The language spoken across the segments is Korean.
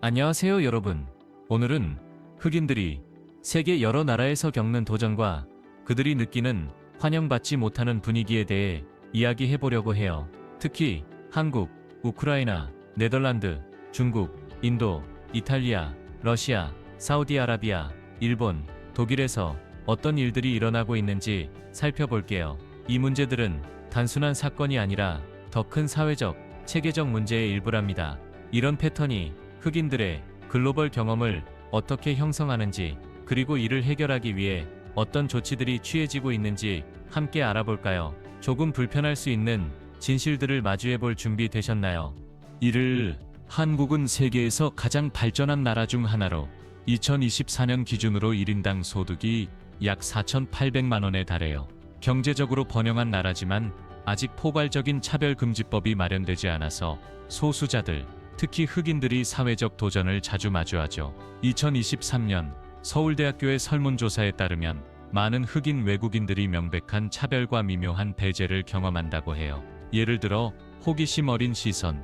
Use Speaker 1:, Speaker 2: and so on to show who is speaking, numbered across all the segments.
Speaker 1: 안녕하세요 여러분. 오늘은 흑인들이 세계 여러 나라에서 겪는 도전과 그들이 느끼는 환영받지 못하는 분위기에 대해 이야기해 보려고 해요. 특히 한국, 우크라이나, 네덜란드, 중국, 인도, 이탈리아, 러시아, 사우디아라비아, 일본, 독일에서 어떤 일들이 일어나고 있는지 살펴볼게요. 이 문제들은 단순한 사건이 아니라 더 큰 사회적, 체계적 문제의 일부랍니다. 이런 패턴이 흑인들의 글로벌 경험을 어떻게 형성하는지, 그리고 이를 해결하기 위해 어떤 조치들이 취해지고 있는지 함께 알아볼까요? 조금 불편할 수 있는 진실들을 마주해 볼 준비 되셨나요? 1을 한국은 세계에서 가장 발전한 나라 중 하나로 2024년 기준으로 1인당 소득이 약 4,800만 원에 달해요. 경제적으로 번영한 나라지만 아직 포괄적인 차별금지법이 마련되지 않아서 소수자들, 특히 흑인들이 사회적 도전을 자주 마주하죠. 2023년 서울대학교의 설문조사에 따르면 많은 흑인 외국인들이 명백한 차별과 미묘한 배제를 경험한다고 해요. 예를 들어 호기심 어린 시선,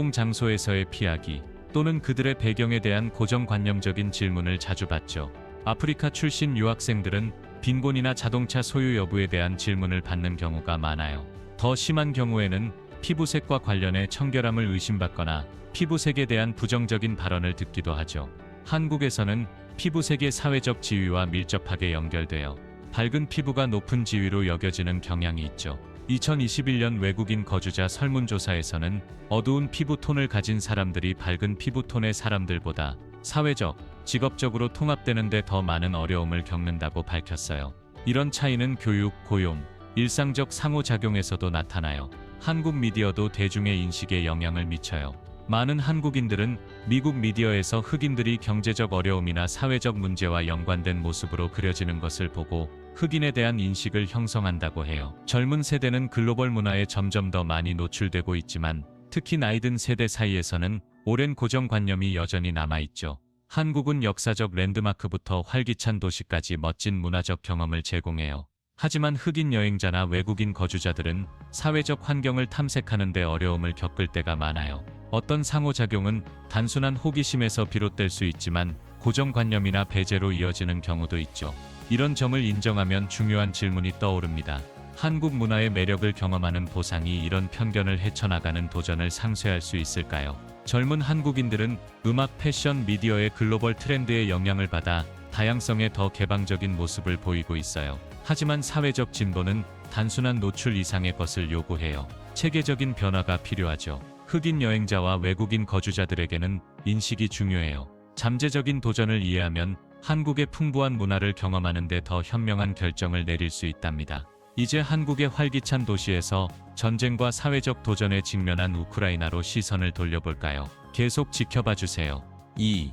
Speaker 1: 공공장소에서의 피하기, 또는 그들의 배경에 대한 고정관념적인 질문을 자주 받죠. 아프리카 출신 유학생들은 빈곤이나 자동차 소유 여부에 대한 질문을 받는 경우가 많아요. 더 심한 경우에는 피부색과 관련해 청결함을 의심받거나 피부색에 대한 부정적인 발언을 듣기도 하죠. 한국에서는 피부색의 사회적 지위와 밀접하게 연결되어 밝은 피부가 높은 지위로 여겨지는 경향이 있죠. 2021년 외국인 거주자 설문조사에서는 어두운 피부톤을 가진 사람들이 밝은 피부톤의 사람들보다 사회적, 직업적으로 통합되는 데 더 많은 어려움을 겪는다고 밝혔어요. 이런 차이는 교육, 고용, 일상적 상호작용에서도 나타나요. 한국 미디어도 대중의 인식에 영향을 미쳐요. 많은 한국인들은 미국 미디어에서 흑인들이 경제적 어려움이나 사회적 문제와 연관된 모습으로 그려지는 것을 보고 흑인에 대한 인식을 형성한다고 해요. 젊은 세대는 글로벌 문화에 점점 더 많이 노출되고 있지만 특히 나이든 세대 사이에서는 오랜 고정관념이 여전히 남아있죠. 한국은 역사적 랜드마크부터 활기찬 도시까지 멋진 문화적 경험을 제공해요. 하지만 흑인 여행자나 외국인 거주자들은 사회적 환경을 탐색하는 데 어려움을 겪을 때가 많아요. 어떤 상호작용은 단순한 호기심에서 비롯될 수 있지만 고정관념이나 배제로 이어지는 경우도 있죠. 이런 점을 인정하면 중요한 질문이 떠오릅니다. 한국 문화의 매력을 경험하는 보상이 이런 편견을 헤쳐나가는 도전을 상쇄할 수 있을까요? 젊은 한국인들은 음악, 패션, 미디어의 글로벌 트렌드에 영향을 받아 다양성의 더 개방적인 모습을 보이고 있어요. 하지만 사회적 진보는 단순한 노출 이상의 것을 요구해요. 체계적인 변화가 필요하죠. 흑인 여행자와 외국인 거주자들에게는 인식이 중요해요. 잠재적인 도전을 이해하면 한국의 풍부한 문화를 경험하는 데 더 현명한 결정을 내릴 수 있답니다. 이제 한국의 활기찬 도시에서 전쟁과 사회적 도전에 직면한 우크라이나로 시선을 돌려볼까요? 계속 지켜봐 주세요. 2.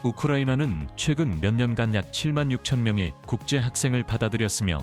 Speaker 1: 우크라이나는 최근 몇 년간 약 7만 6천 명의 국제 학생을 받아들였으며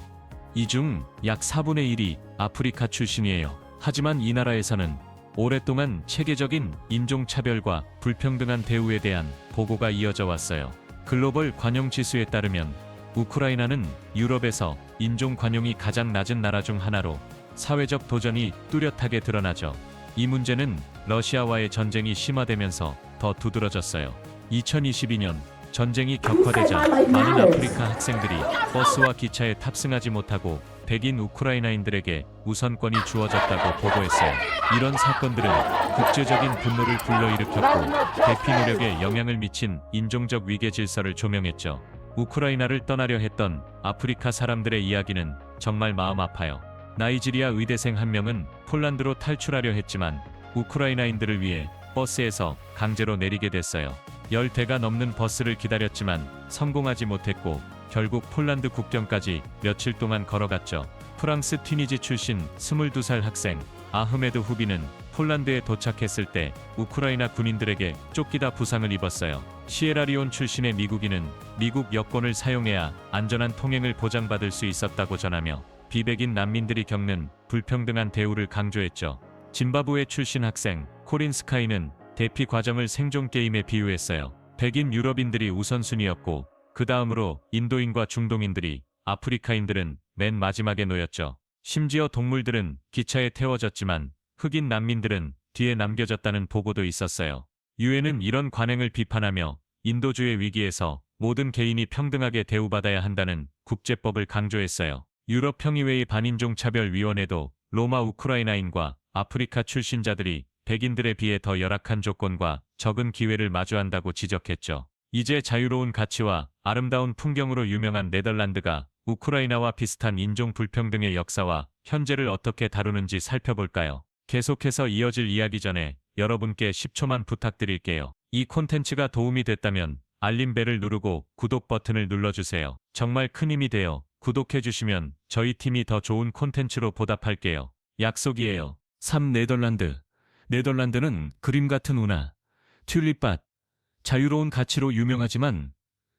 Speaker 1: 이 중 약 4분의 1이 아프리카 출신이에요. 하지만 이 나라에서는 오랫동안 체계적인 인종차별과 불평등한 대우에 대한 보고가 이어져 왔어요. 글로벌 관용 지수에 따르면 우크라이나는 유럽에서 인종 관용이 가장 낮은 나라 중 하나로 사회적 도전이 뚜렷하게 드러나죠. 이 문제는 러시아와의 전쟁이 심화되면서 더 두드러졌어요. 2022년 전쟁이 격화되자 많은 아프리카 학생들이 버스와 기차에 탑승하지 못하고 백인 우크라이나인들에게 우선권이 주어졌다고 보고했어요. 이런 사건들은 국제적인 분노를 불러일으켰고 대피 노력에 영향을 미친 인종적 위계 질서를 조명했죠. 우크라이나를 떠나려 했던 아프리카 사람들의 이야기는 정말 마음 아파요. 나이지리아 의대생 한 명은 폴란드로 탈출하려 했지만 우크라이나인들을 위해 버스에서 강제로 내리게 됐어요. 10대가 넘는 버스를 기다렸지만 성공하지 못했고 결국 폴란드 국경까지 며칠 동안 걸어갔죠. 프랑스 튀니지 출신 22살 학생 아흐메드 후비는 폴란드에 도착했을 때 우크라이나 군인들에게 쫓기다 부상을 입었어요. 시에라리온 출신의 미국인은 미국 여권을 사용해야 안전한 통행을 보장받을 수 있었다고 전하며 비백인 난민들이 겪는 불평등한 대우를 강조했죠. 짐바브웨 출신 학생 코린 스카이는 대피 과정을 생존 게임에 비유했어요. 백인 유럽인들이 우선순위였고 그 다음으로 인도인과 중동인들이, 아프리카인들은 맨 마지막에 놓였죠. 심지어 동물들은 기차에 태워졌지만 흑인 난민들은 뒤에 남겨졌다는 보고도 있었어요. 유엔은 이런 관행을 비판하며 인도주의 위기에서 모든 개인이 평등하게 대우받아야 한다는 국제법을 강조했어요. 유럽 평의회의 반인종차별위원회도 로마 우크라이나인과 아프리카 출신자들이 백인들에 비해 더 열악한 조건과 적은 기회를 마주한다고 지적했죠. 이제 자유로운 가치와 아름다운 풍경으로 유명한 네덜란드가 우크라이나와 비슷한 인종 불평등의 역사와 현재를 어떻게 다루는지 살펴볼까요? 계속해서 이어질 이야기 전에 여러분께 10초만 부탁드릴게요. 이 콘텐츠가 도움이 됐다면 알림벨을 누르고 구독 버튼을 눌러주세요. 정말 큰 힘이 되어 구독해주시면 저희 팀이 더 좋은 콘텐츠로 보답할게요. 약속이에요. 3. 네덜란드. 네덜란드는 그림 같은 운하, 튤립밭, 자유로운 가치로 유명하지만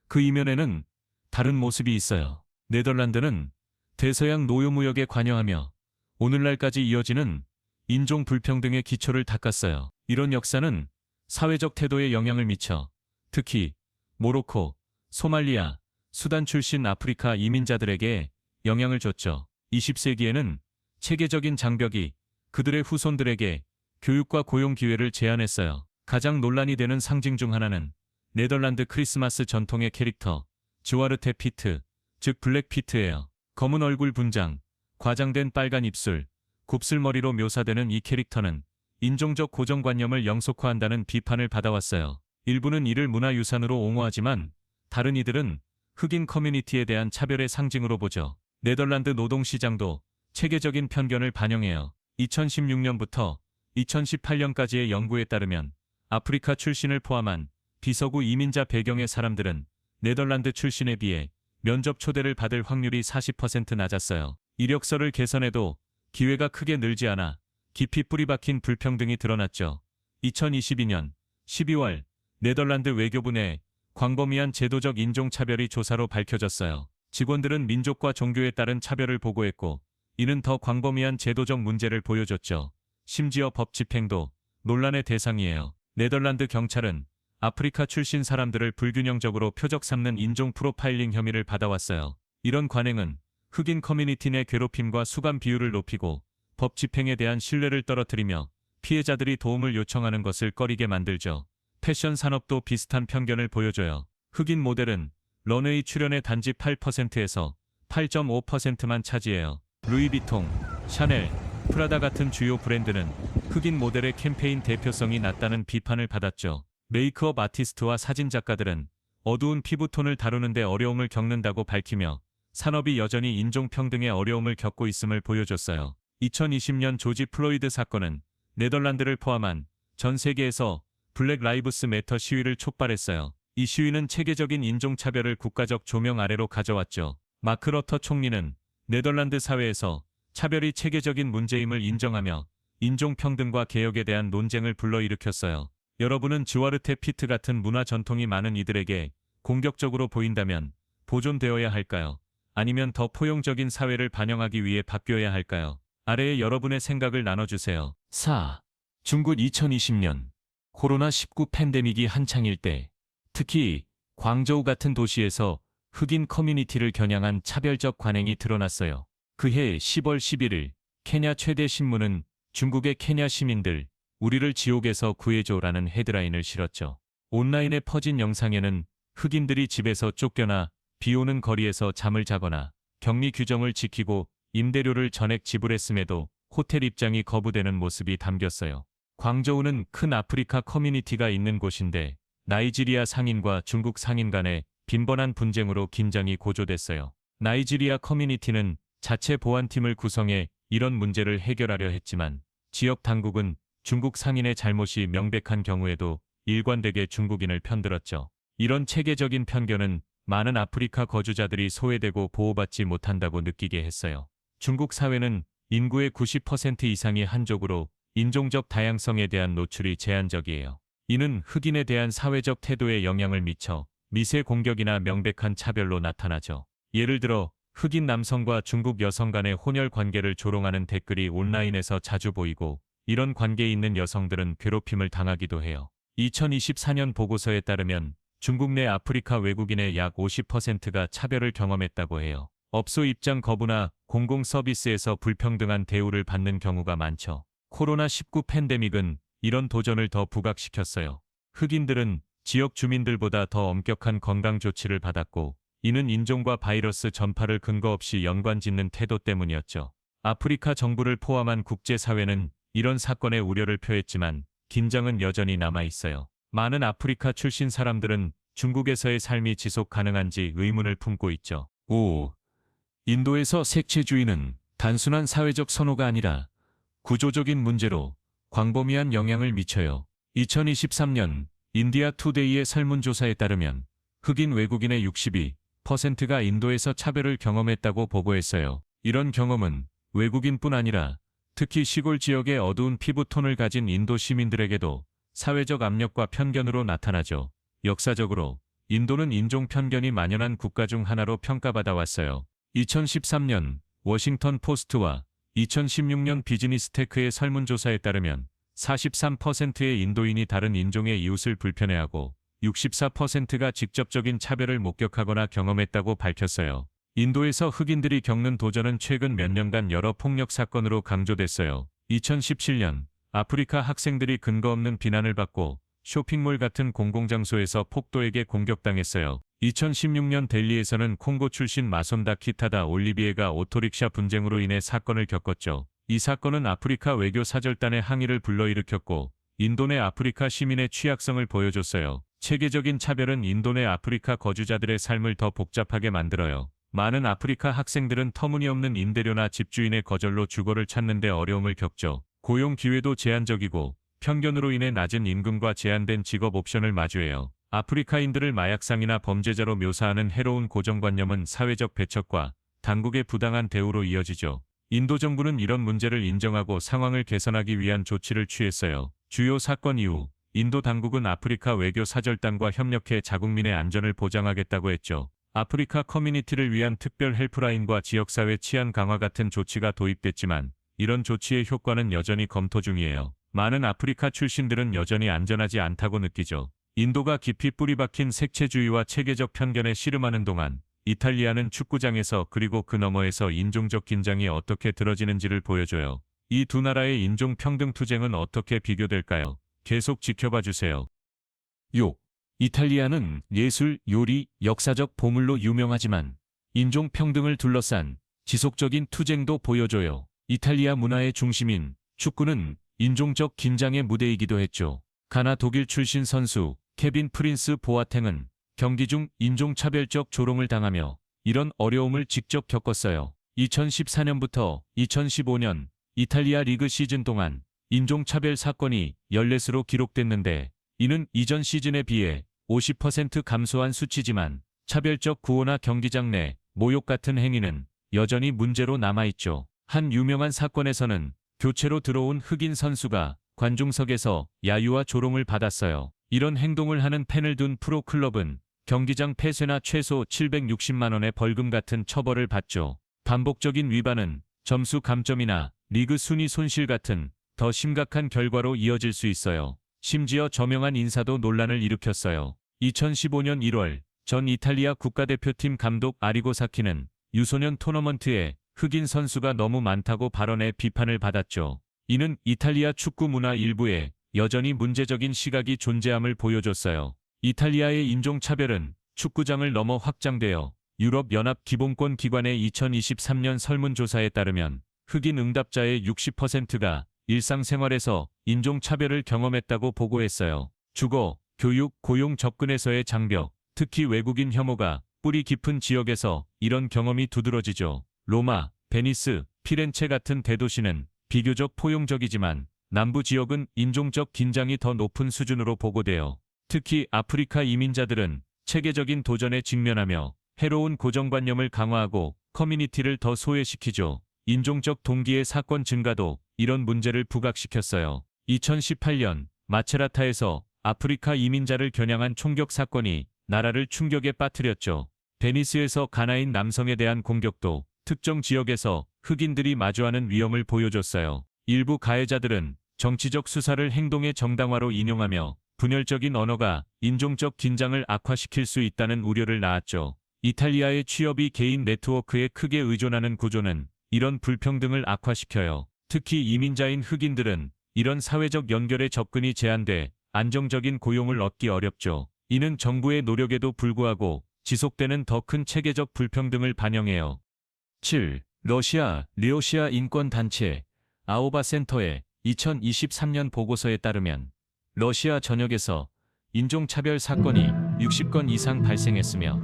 Speaker 1: 그 이면에는 다른 모습이 있어요. 네덜란드는 대서양 노예무역에 관여하며 오늘날까지 이어지는 인종 불평등의 기초를 닦았어요. 이런 역사는 사회적 태도에 영향을 미쳐 특히 모로코, 소말리아, 수단 출신 아프리카 이민자들에게 영향을 줬죠. 20세기에는 체계적인 장벽이 그들의 후손들에게 교육과 고용 기회를 제한했어요. 가장 논란이 되는 상징 중 하나는 네덜란드 크리스마스 전통의 캐릭터 즈와르테 피트, 즉 블랙 피트예요. 검은 얼굴 분장, 과장된 빨간 입술, 곱슬머리로 묘사되는 이 캐릭터는 인종적 고정관념을 영속화한다는 비판을 받아왔어요. 일부는 이를 문화유산으로 옹호하지만 다른 이들은 흑인 커뮤니티에 대한 차별의 상징으로 보죠. 네덜란드 노동시장도 체계적인 편견을 반영해요. 2016년부터 2018년까지의 연구에 따르면 아프리카 출신을 포함한 비서구 이민자 배경의 사람들은 네덜란드 출신에 비해 면접 초대를 받을 확률이 40% 낮았어요. 이력서를 개선해도 기회가 크게 늘지 않아 깊이 뿌리박힌 불평등이 드러났죠. 2022년 12월 네덜란드 외교부 내 광범위한 제도적 인종차별이 조사로 밝혀졌어요. 직원들은 민족과 종교에 따른 차별을 보고했고 이는 더 광범위한 제도적 문제를 보여줬죠. 심지어 법 집행도 논란의 대상이에요. 네덜란드 경찰은 아프리카 출신 사람들을 불균형적으로 표적 삼는 인종 프로파일링 혐의를 받아왔어요. 이런 관행은 흑인 커뮤니티 내 괴롭힘과 수감 비율을 높이고 법 집행에 대한 신뢰를 떨어뜨리며 피해자들이 도움을 요청하는 것을 꺼리게 만들죠. 패션 산업도 비슷한 편견을 보여줘요. 흑인 모델은 런웨이 출연의 단지 8%에서 8.5%만 차지해요. 루이비통, 샤넬, 프라다 같은 주요 브랜드는 흑인 모델의 캠페인 대표성이 낮다는 비판을 받았죠. 메이크업 아티스트와 사진작가들은 어두운 피부톤을 다루는 데 어려움을 겪는다고 밝히며 산업이 여전히 인종평등의 어려움을 겪고 있음을 보여줬어요. 2020년 조지 플로이드 사건은 네덜란드를 포함한 전 세계에서 블랙 라이브스 매터 시위를 촉발했어요. 이 시위는 체계적인 인종차별을 국가적 조명 아래로 가져왔죠. 마크 러터 총리는 네덜란드 사회에서 차별이 체계적인 문제임을 인정하며 인종평등과 개혁에 대한 논쟁을 불러일으켰어요. 여러분은 즈와르테 피트 같은 문화 전통이 많은 이들에게 공격적으로 보인다면 보존되어야 할까요? 아니면 더 포용적인 사회를 반영하기 위해 바뀌어야 할까요? 아래에 여러분의 생각을 나눠주세요. 4. 중국 2020년 코로나19 팬데믹이 한창일 때 특히 광저우 같은 도시에서 흑인 커뮤니티를 겨냥한 차별적 관행이 드러났어요. 그해 10월 11일 케냐 최대 신문은 중국의 케냐 시민들 우리를 지옥에서 구해줘라는 헤드라인을 실었죠. 온라인에 퍼진 영상에는 흑인들이 집에서 쫓겨나 비 오는 거리에서 잠을 자거나 격리 규정을 지키고 임대료를 전액 지불했음에도 호텔 입장이 거부되는 모습이 담겼어요. 광저우는 큰 아프리카 커뮤니티가 있는 곳인데 나이지리아 상인과 중국 상인 간의 빈번한 분쟁으로 긴장이 고조됐어요. 나이지리아 커뮤니티는 자체 보안팀을 구성해 이런 문제를 해결하려 했지만 지역 당국은 중국 상인의 잘못이 명백한 경우에도 일관되게 중국인을 편들었죠. 이런 체계적인 편견은 많은 아프리카 거주자들이 소외되고 보호받지 못한다고 느끼게 했어요. 중국 사회는 인구의 90% 이상이 한족으로 인종적 다양성에 대한 노출이 제한적이에요. 이는 흑인에 대한 사회적 태도에 영향을 미쳐 미세 공격이나 명백한 차별로 나타나죠. 예를 들어 흑인 남성과 중국 여성 간의 혼혈 관계를 조롱하는 댓글이 온라인에서 자주 보이고 이런 관계에 있는 여성들은 괴롭힘을 당하기도 해요. 2024년 보고서에 따르면 중국 내 아프리카 외국인의 약 50%가 차별을 경험했다고 해요. 업소 입장 거부나 공공 서비스에서 불평등한 대우를 받는 경우가 많죠. 코로나19 팬데믹은 이런 도전을 더 부각시켰어요. 흑인들은 지역 주민들보다 더 엄격한 건강 조치를 받았고, 이는 인종과 바이러스 전파를 근거 없이 연관짓는 태도 때문이었죠. 아프리카 정부를 포함한 국제사회는 이런 사건에 우려를 표했지만 긴장은 여전히 남아 있어요. 많은 아프리카 출신 사람들은 중국에서의 삶이 지속 가능한지 의문을 품고 있죠. 5. 인도에서 색채주의는 단순한 사회적 선호가 아니라 구조적인 문제로 광범위한 영향을 미쳐요. 2023년 인디아 투데이의 설문조사에 따르면 흑인 외국인의 62%가 인도에서 차별을 경험했다고 보고했어요. 이런 경험은 외국인뿐 아니라 특히 시골 지역의 어두운 피부톤을 가진 인도 시민들에게도 사회적 압력과 편견으로 나타나죠. 역사적으로 인도는 인종 편견이 만연한 국가 중 하나로 평가받아 왔어요. 2013년 워싱턴 포스트와 2016년 비즈니스 테크의 설문조사에 따르면 43%의 인도인이 다른 인종의 이웃을 불편해하고 64%가 직접적인 차별을 목격하거나 경험했다고 밝혔어요. 인도에서 흑인들이 겪는 도전은 최근 몇 년간 여러 폭력 사건으로 강조됐어요. 2017년 아프리카 학생들이 근거 없는 비난을 받고 쇼핑몰 같은 공공장소에서 폭도에게 공격당했어요. 2016년 델리에서는 콩고 출신 마손다 키타다 올리비에가 오토릭샤 분쟁으로 인해 사건을 겪었죠. 이 사건은 아프리카 외교 사절단의 항의를 불러일으켰고 인도 내 아프리카 시민의 취약성을 보여줬어요. 체계적인 차별은 인도 내 아프리카 거주자들의 삶을 더 복잡하게 만들어요. 많은 아프리카 학생들은 터무니없는 임대료나 집주인의 거절로 주거를 찾는 데 어려움을 겪죠. 고용 기회도 제한적이고 편견으로 인해 낮은 임금과 제한된 직업 옵션을 마주해요. 아프리카인들을 마약상이나 범죄자로 묘사하는 해로운 고정관념은 사회적 배척과 당국의 부당한 대우로 이어지죠. 인도 정부는 이런 문제를 인정하고 상황을 개선하기 위한 조치를 취했어요. 주요 사건 이후 인도 당국은 아프리카 외교 사절단과 협력해 자국민의 안전을 보장하겠다고 했죠. 아프리카 커뮤니티를 위한 특별 헬프라인과 지역사회 치안 강화 같은 조치가 도입됐지만 이런 조치의 효과는 여전히 검토 중이에요. 많은 아프리카 출신들은 여전히 안전하지 않다고 느끼죠. 인도가 깊이 뿌리박힌 색채주의와 체계적 편견에 씨름하는 동안 이탈리아는 축구장에서 그리고 그 너머에서 인종적 긴장이 어떻게 들어지는지를 보여줘요. 이 두 나라의 인종 평등 투쟁은 어떻게 비교될까요? 계속 지켜봐 주세요. 6. 이탈리아는 예술, 요리, 역사적 보물로 유명하지만 인종 평등을 둘러싼 지속적인 투쟁도 보여줘요. 이탈리아 문화의 중심인 축구는 인종적 긴장의 무대이기도 했죠. 가나 독일 출신 선수 케빈 프린스 보아탱은 경기 중 인종차별적 조롱을 당하며 이런 어려움을 직접 겪었어요. 2014년부터 2015년 이탈리아 리그 시즌 동안 인종차별 사건이 14수로 기록됐는데 이는 이전 시즌에 비해 50% 감소한 수치지만 차별적 구호나 경기장 내 모욕 같은 행위는 여전히 문제로 남아있죠. 한 유명한 사건에서는 교체로 들어온 흑인 선수가 관중석에서 야유와 조롱을 받았어요. 이런 행동을 하는 팬을 둔 프로클럽은 경기장 폐쇄나 최소 760만 원의 벌금 같은 처벌을 받죠. 반복적인 위반은 점수 감점이나 리그 순위 손실 같은 더 심각한 결과로 이어질 수 있어요. 심지어 저명한 인사도 논란을 일으켰어요. 2015년 1월 전 이탈리아 국가대표팀 감독 아리고 사키는 유소년 토너먼트에 흑인 선수가 너무 많다고 발언해 비판을 받았죠. 이는 이탈리아 축구 문화 일부에 여전히 문제적인 시각이 존재함을 보여줬어요. 이탈리아의 인종차별은 축구장을 넘어 확장되어 유럽연합 기본권 기관의 2023년 설문조사에 따르면 흑인 응답자의 60%가 일상생활에서 인종차별을 경험했다고 보고했어요. 주거, 교육, 고용 접근에서의 장벽, 특히 외국인 혐오가 뿌리 깊은 지역에서 이런 경험이 두드러지죠. 로마, 베니스, 피렌체 같은 대도시는 비교적 포용적이지만 남부 지역은 인종적 긴장이 더 높은 수준으로 보고돼요. 특히 아프리카 이민자들은 체계적인 도전에 직면하며 해로운 고정관념을 강화하고 커뮤니티를 더 소외시키죠. 인종적 동기의 사건 증가도 이런 문제를 부각시켰어요. 2018년 마체라타에서 아프리카 이민자를 겨냥한 총격 사건이 나라를 충격에 빠뜨렸죠. 베니스에서 가나인 남성에 대한 공격도 특정 지역에서 흑인들이 마주하는 위험을 보여줬어요. 일부 가해자들은 정치적 수사를 행동의 정당화로 인용하며 분열적인 언어가 인종적 긴장을 악화시킬 수 있다는 우려를 낳았죠. 이탈리아의 취업이 개인 네트워크에 크게 의존하는 구조는 이런 불평등을 악화시켜요. 특히 이민자인 흑인들은 이런 사회적 연결에 접근이 제한돼 안정적인 고용을 얻기 어렵죠. 이는 정부의 노력에도 불구하고 지속되는 더 큰 체계적 불평등을 반영해요. 7. 러시아 인권단체 아오바 센터의 2023년 보고서에 따르면 러시아 전역에서 인종차별 사건이 60건 이상 발생했으며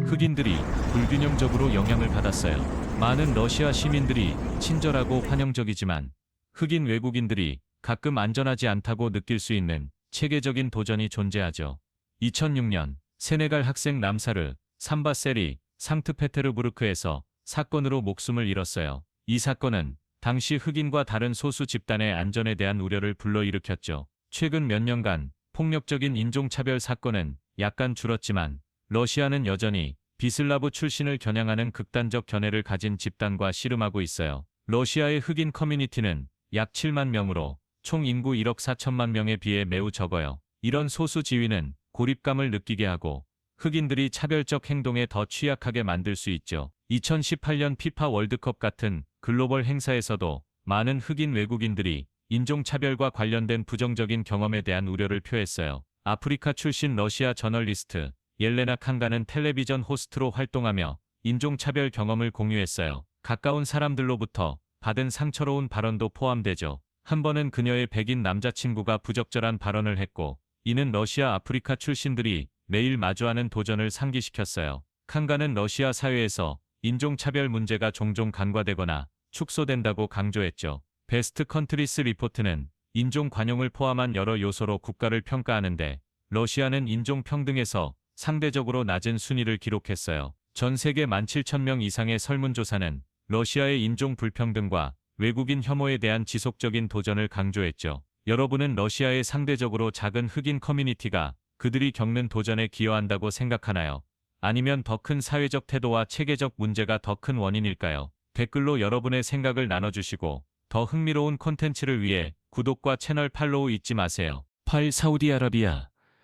Speaker 1: 흑인들이 불균형적으로 영향을 받았어요. 많은 러시아 시민들이 친절하고 환영적이지만 흑인 외국인들이 가끔 안전하지 않다고 느낄 수 있는 체계적인 도전이 존재하죠. 2006년 세네갈 학생 남사르 삼바세리 상트페테르부르크에서 사건으로 목숨을 잃었어요. 이 사건은 당시 흑인과 다른 소수 집단의 안전에 대한 우려를 불러일으켰죠. 최근 몇 년간 폭력적인 인종차별 사건은 약간 줄었지만 러시아는 여전히 비슬라브 출신을 겨냥하는 극단적 견해를 가진 집단과 씨름하고 있어요. 러시아의 흑인 커뮤니티는 약 7만 명으로 총 인구 1억 4천만 명에 비해 매우 적어요. 이런 소수 지위는 고립감을 느끼게 하고 흑인들이 차별적 행동에 더 취약하게 만들 수 있죠. 2018년 피파 월드컵 같은 글로벌 행사에서도 많은 흑인 외국인들이 인종차별과 관련된 부정적인 경험에 대한 우려를 표했어요. 아프리카 출신 러시아 저널리스트 옐레나 칸가는 텔레비전 호스트로 활동하며 인종차별 경험을 공유했어요. 가까운 사람들로부터 받은 상처로운 발언도 포함되죠. 한 번은 그녀의 백인 남자친구가 부적절한 발언을 했고 이는 러시아 아프리카 출신들이 매일 마주하는 도전을 상기시켰어요. 칸가는 러시아 사회에서 인종차별 문제가 종종 간과되거나 축소된다고 강조했죠. 베스트 컨트리스 리포트는 인종 관용을 포함한 여러 요소로 국가를 평가하는데 러시아는 인종 평등에서 상대적으로 낮은 순위를 기록했어요. 전 세계 17,000명 이상의 설문조사는 러시아의 인종 불평등과 외국인 혐오에 대한 지속적인 도전을 강조했죠. 여러분은 러시아의 상대적으로 작은 흑인 커뮤니티가 그들이 겪는 도전에 기여한다고 생각하나요? 아니면 더 큰 사회적 태도와 체계적 문제가 더 큰 원인일까요? 댓글로 여러분의 생각을 나눠주시고 더 흥미로운 콘텐츠를 위해 구독과 채널 팔로우 잊지 마세요. 8.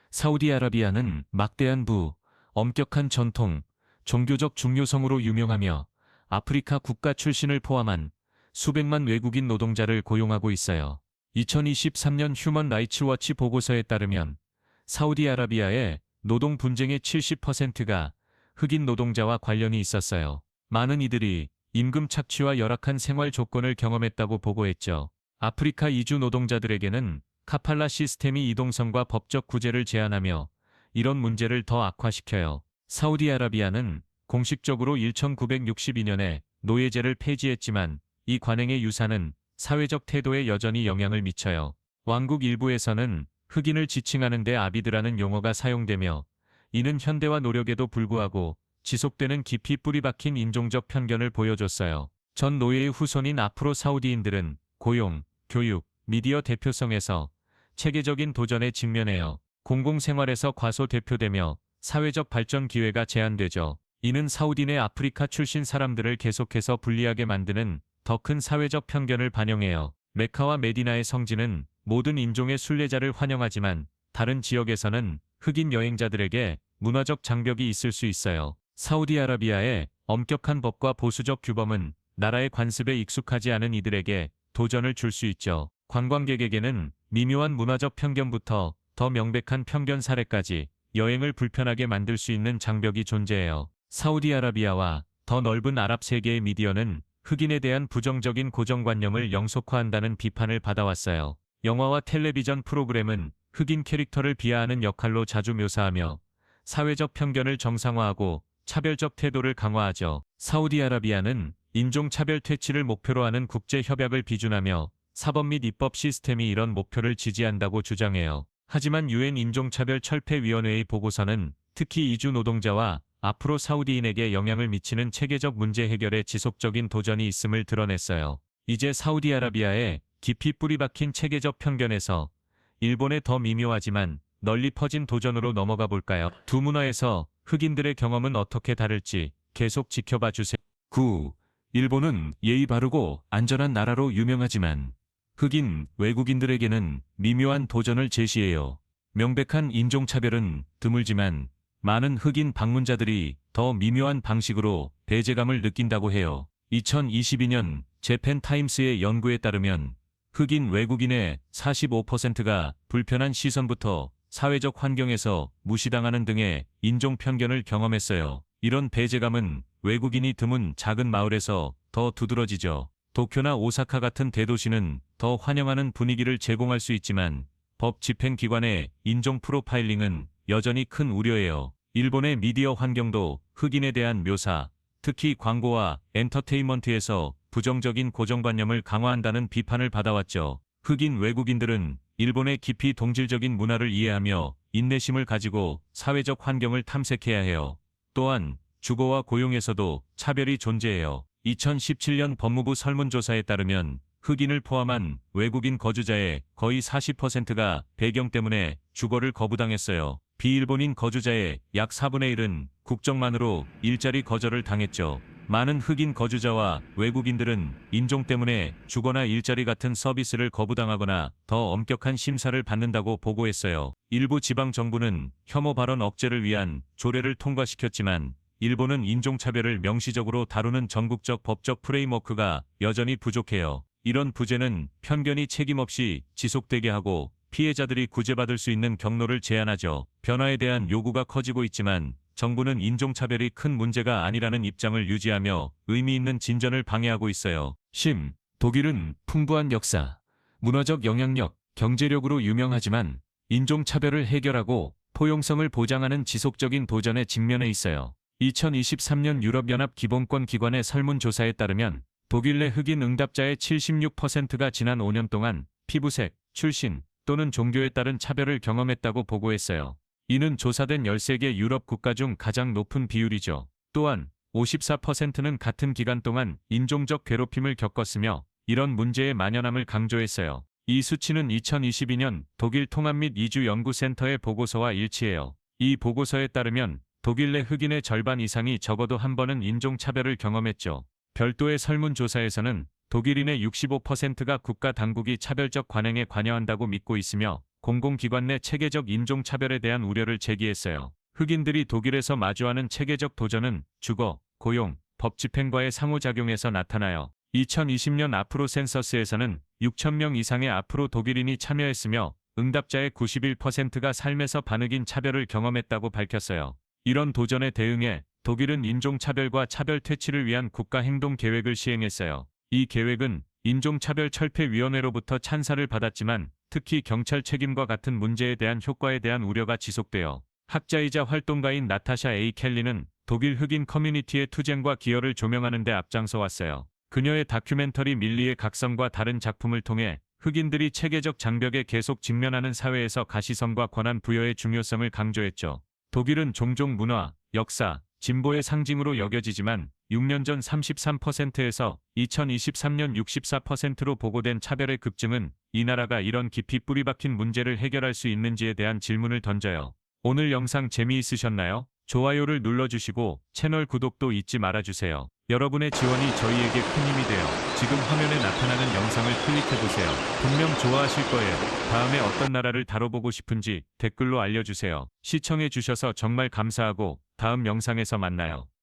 Speaker 1: 사우디아라비아는 막대한 엄격한 전통, 종교적 중요성으로 유명하며 아프리카 국가 출신을 포함한 수백만 외국인 노동자를 고용하고 있어요. 2023년 휴먼 라이츠 워치 보고서에 따르면 사우디아라비아의 노동 분쟁의 70%가 흑인 노동자와 관련이 있었어요. 많은 이들이 임금 착취와 열악한 생활 조건을 경험했다고 보고했죠. 아프리카 이주 노동자들에게는 카팔라 시스템이 이동성과 법적 구제를 제한하며 이런 문제를 더 악화시켜요. 사우디아라비아는 공식적으로 1962년에 노예제를 폐지했지만 이 관행의 유산은 사회적 태도에 여전히 영향을 미쳐요. 왕국 일부에서는 흑인을 지칭하는 데 아비드라는 용어가 사용되며 이는 현대화 노력에도 불구하고 지속되는 깊이 뿌리박힌 인종적 편견을 보여줬어요. 전 노예의 후손인 아프로 사우디인들은 고용, 교육, 미디어 대표성에서 체계적인 도전에 직면해요. 공공생활에서 과소대표되며 사회적 발전 기회가 제한되죠. 이는 사우디 내 아프리카 출신 사람들을 계속해서 불리하게 만드는 더 큰 사회적 편견을 반영해요. 메카와 메디나의 성지는 모든 인종의 순례자를 환영하지만 다른 지역에서는 흑인 여행자들에게 문화적 장벽이 있을 수 있어요. 사우디아라비아의 엄격한 법과 보수적 규범은 나라의 관습에 익숙하지 않은 이들에게 도전을 줄 수 있죠. 관광객에게는 미묘한 문화적 편견부터 더 명백한 편견 사례까지 여행을 불편하게 만들 수 있는 장벽이 존재해요. 사우디아라비아와 더 넓은 아랍 세계의 미디어는 흑인에 대한 부정적인 고정관념을 영속화한다는 비판을 받아왔어요. 영화와 텔레비전 프로그램은 흑인 캐릭터를 비하하는 역할로 자주 묘사하며 사회적 편견을 정상화하고 차별적 태도를 강화하죠. 사우디아라비아는 인종차별 퇴치를 목표로 하는 국제협약을 비준하며 사법 및 입법 시스템이 이런 목표를 지지한다고 주장해요. 하지만 유엔 인종차별 철폐위원회의 보고서는 특히 이주 노동자와 앞으로 사우디인에게 영향을 미치는 체계적 문제 해결에 지속적인 도전이 있음을 드러냈어요. 이제 사우디아라비아의 깊이 뿌리박힌 체계적 편견에서 일본의 더 미묘하지만 널리 퍼진 도전으로 넘어가 볼까요? 두 문화에서 흑인들의 경험은 어떻게 다를지 계속 지켜봐 주세요. 9. 일본은 예의 바르고 안전한 나라로 유명하지만 흑인 외국인들에게는 미묘한 도전을 제시해요. 명백한 인종차별은 드물지만 많은 흑인 방문자들이 더 미묘한 방식으로 배제감을 느낀다고 해요. 2022년 재팬 타임스의 연구에 따르면 흑인 외국인의 45%가 불편한 시선부터 사회적 환경에서 무시당하는 등의 인종 편견을 경험했어요. 이런 배제감은 외국인이 드문 작은 마을에서 더 두드러지죠. 도쿄나 오사카 같은 대도시는 더 환영하는 분위기를 제공할 수 있지만 법 집행기관의 인종 프로파일링은 여전히 큰 우려예요. 일본의 미디어 환경도 흑인에 대한 묘사, 특히 광고와 엔터테인먼트에서 부정적인 고정관념을 강화한다는 비판을 받아왔죠. 흑인 외국인들은 일본의 깊이 동질적인 문화를 이해하며 인내심을 가지고 사회적 환경을 탐색해야 해요. 또한 주거와 고용에서도 차별이 존재해요. 2017년 법무부 설문조사에 따르면 흑인을 포함한 외국인 거주자의 거의 40%가 배경 때문에 주거를 거부당했어요. 비일본인 거주자의 약 4분의 1은 국적만으로 일자리 거절을 당했죠. 많은 흑인 거주자와 외국인들은 인종 때문에 주거나 일자리 같은 서비스를 거부당하거나 더 엄격한 심사를 받는다고 보고했어요. 일부 지방 정부는 혐오 발언 억제를 위한 조례를 통과시켰지만 일본은 인종차별을 명시적으로 다루는 전국적 법적 프레임워크가 여전히 부족해요. 이런 부재는 편견이 책임없이 지속되게 하고 피해자들이 구제받을 수 있는 경로를 제한하죠. 변화에 대한 요구가 커지고 있지만 정부는 인종차별이 큰 문제가 아니라는 입장을 유지하며 의미 있는 진전을 방해하고 있어요. 독일은 풍부한 역사, 문화적 영향력, 경제력으로 유명하지만 인종차별을 해결하고 포용성을 보장하는 지속적인 도전에 직면해 있어요. 2023년 유럽연합 기본권 기관의 설문조사에 따르면 독일 내 흑인 응답자의 76%가 지난 5년 동안 피부색, 출신 또는 종교에 따른 차별을 경험했다고 보고했어요. 이는 조사된 13개 유럽 국가 중 가장 높은 비율이죠. 또한 54%는 같은 기간 동안 인종적 괴롭힘을 겪었으며 이런 문제의 만연함을 강조했어요. 이 수치는 2022년 독일 통합 및 이주 연구센터의 보고서와 일치해요. 이 보고서에 따르면 독일 내 흑인의 절반 이상이 적어도 한 번은 인종차별을 경험했죠. 별도의 설문조사에서는 독일인의 65%가 국가 당국이 차별적 관행에 관여한다고 믿고 있으며 공공기관 내 체계적 인종차별에 대한 우려를 제기했어요. 흑인들이 독일에서 마주하는 체계적 도전은 주거, 고용, 법 집행과의 상호작용에서 나타나요. 2020년 아프로 센서스에서는 6,000명 이상의 아프로 독일인이 참여했으며 응답자의 91%가 삶에서 바흑인 차별을 경험했다고 밝혔어요. 이런 도전에 대응해 독일은 인종차별과 차별 퇴치를 위한 국가 행동 계획을 시행했어요. 이 계획은 인종차별철폐위원회로부터 찬사를 받았지만 특히 경찰 책임과 같은 문제에 대한 효과에 대한 우려가 지속되어 학자이자 활동가인 나타샤 A. 켈리는 독일 흑인 커뮤니티의 투쟁과 기여를 조명하는 데 앞장서 왔어요. 그녀의 다큐멘터리 밀리의 각성과 다른 작품을 통해 흑인들이 체계적 장벽에 계속 직면하는 사회에서 가시성과 권한 부여의 중요성을 강조했죠. 독일은 종종 문화, 역사, 진보의 상징으로 여겨지지만 6년 전 33%에서 2023년 64%로 보고된 차별의 급증은 이 나라가 이런 깊이 뿌리박힌 문제를 해결할 수 있는지에 대한 질문을 던져요. 오늘 영상 재미있으셨나요? 좋아요를 눌러주시고 채널 구독도 잊지 말아주세요. 여러분의 지원이 저희에게 큰 힘이 돼요. 지금 화면에 나타나는 영상을 클릭해보세요. 분명 좋아하실 거예요. 다음에 어떤 나라를 다뤄보고 싶은지 댓글로 알려주세요. 시청해주셔서 정말 감사하고 다음 영상에서 만나요.